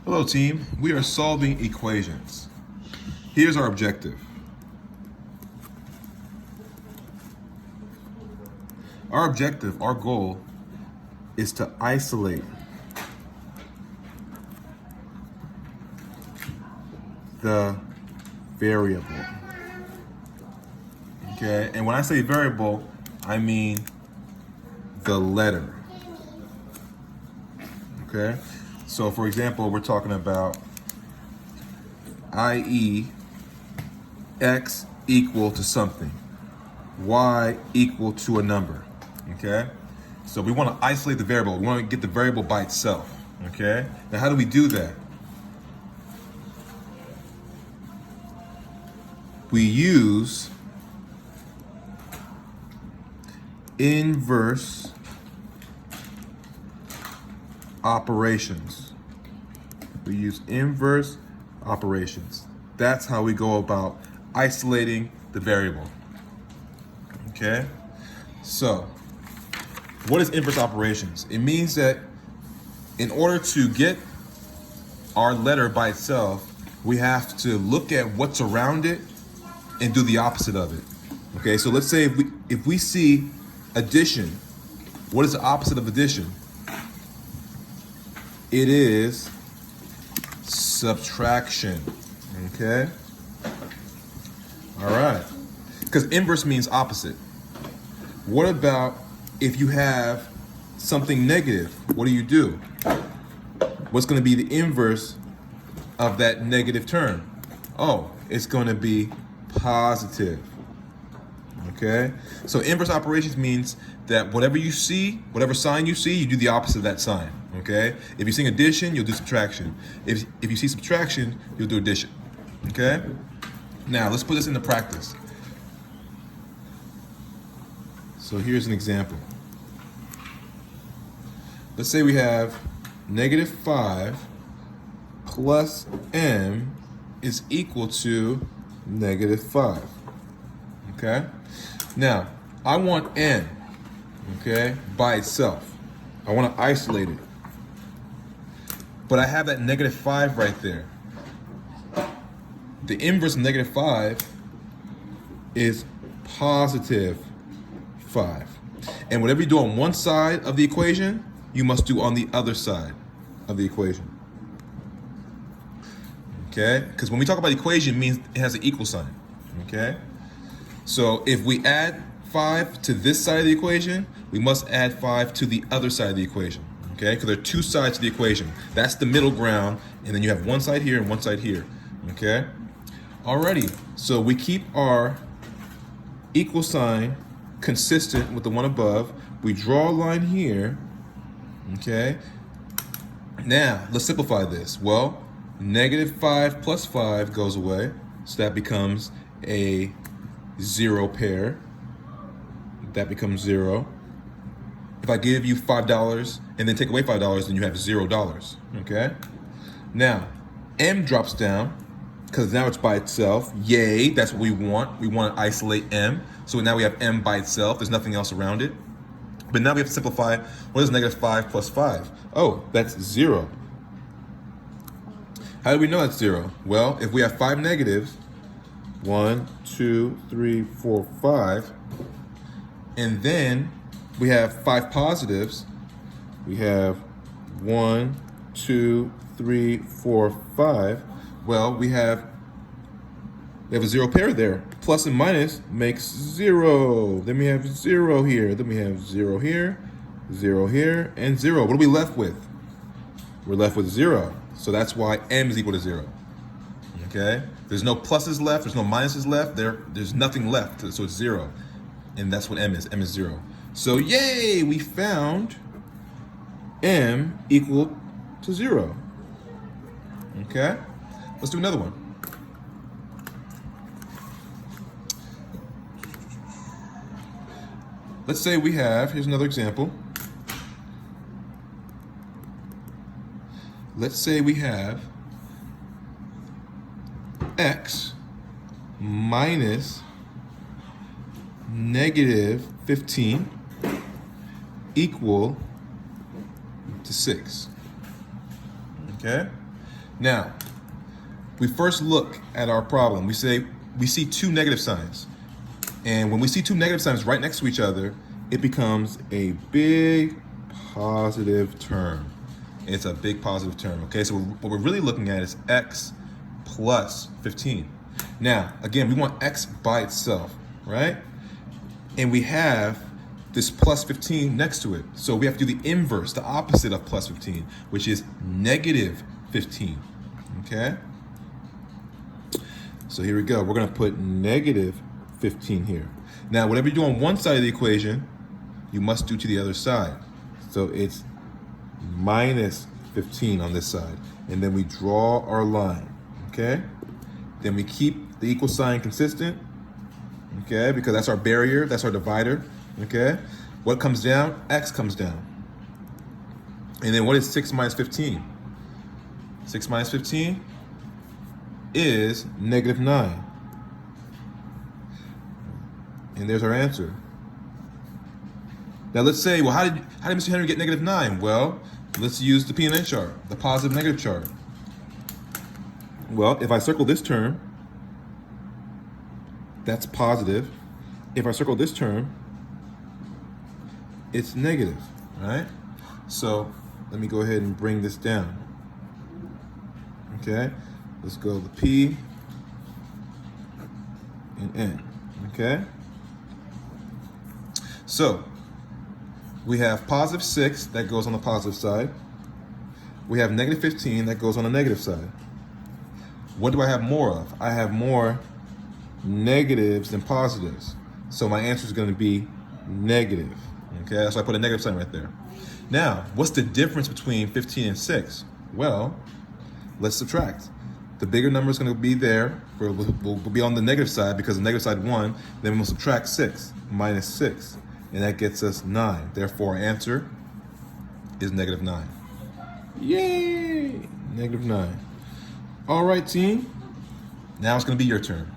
Hello team, we are solving equations. Here's our objective. Our goal is to isolate the variable. Okay, and when I say variable, I mean the letter. Okay, so for example, we're talking about i.e. x equal to something, y equal to a number. Okay, so we want to isolate the variable. We want to get the variable by itself. Okay, now how do we do that? We use inverse operations. We use inverse operations. That's how we go about isolating the variable. Okay? So, what is inverse operations? It means that in order to get our letter by itself, we have to look at what's around it and do the opposite of it. Okay, so let's say if we see addition, what is the opposite of addition? It is subtraction. Okay? All right. Because inverse means opposite. What about if you have something negative? What do? What's going to be the inverse of that negative term? Oh, it's going to be positive. Okay? So inverse operations means that whatever you see, whatever sign you see, you do the opposite of that sign. Okay? If you're seeing addition, you'll do subtraction. If you see subtraction, you'll do addition. Okay? Now, let's put this into practice. So here's an example. Let's say we have negative 5 plus m is equal to negative 5. Okay? Now, I want n, okay, by itself. I want to isolate it. But I have that negative 5 right there. The inverse of negative 5 is positive 5. And whatever you do on one side of the equation, you must do on the other side of the equation. Okay? Because when we talk about equation, it means it has an equal sign. Okay? So if we add 5 to this side of the equation, we must add 5 to the other side of the equation. Okay? Because there are two sides to the equation. That's the middle ground, and then you have one side here and one side here. Okay? Alrighty. So we keep our equal sign consistent with the one above. We draw a line here. Okay? Now, let's simplify this. Well, negative 5 plus 5 goes away, so that becomes a 0 pair. That becomes 0. If I give you $5 and then take away $5, then you have $0. Okay? Now, m drops down because now it's by itself. Yay, that's what we want. We want to isolate m. So now we have m by itself. There's nothing else around it. But now we have to simplify. What is negative 5 plus 5? Oh, that's 0. How do we know that's 0? Well, if we have 5 negatives, 1, 2, 3, 4, 5, and then we have 5 positives, we have 1, 2, 3, 4, 5. Well, we have a 0 pair there. Plus and minus makes 0. Then we have 0 here. Then we have 0 here, 0 here, and 0. What are we left with? We're left with 0. So that's why m is equal to 0. Okay? There's no pluses left. There's no minuses left. There's nothing left. So it's 0. And that's what m is. M is 0. So yay! We found m equal to 0. Okay? Let's do another one. Let's say we have, here's another example. Let's say we have x minus negative 15 equal to 6. Okay? Now, we first look at our problem. We see two negative signs. And when we see two negative signs right next to each other, it becomes a big positive term. It's a big positive term, okay? So what we're really looking at is x plus 15. Now, again, we want x by itself, right? And we have this plus 15 next to it. So we have to do the inverse, the opposite of plus 15, which is negative 15, okay? So here we go. We're gonna put negative 15 here. Now, whatever you do on one side of the equation, you must do to the other side. So it's minus 15 on this side. And then we draw our line, okay? Then we keep the equal sign consistent, okay? Because that's our barrier, that's our divider, okay? What comes down? X comes down. And then what is 6 minus 15? 6 minus 15 is negative 9. And there's our answer. Now let's say, well, how did Mr. Henry get negative 9? Well, let's use the P&N chart, the positive negative chart. Well, if I circle this term, that's positive. If I circle this term, it's negative, right? So let me go ahead and bring this down. Okay, let's go to P and N, okay? So we have positive 6 that goes on the positive side. We have negative 15 that goes on the negative side. What do I have more of? I have more negatives than positives. So my answer is going to be negative. Okay, so I put a negative sign right there. Now, what's the difference between 15 and 6? Well, let's subtract. The bigger number is going to be there. We'll be on the negative side because the negative side 1. Then we'll subtract 6, minus 6. And that gets us 9. Therefore, our answer is negative 9. Yay! Negative 9. All right, team. Now it's going to be your turn.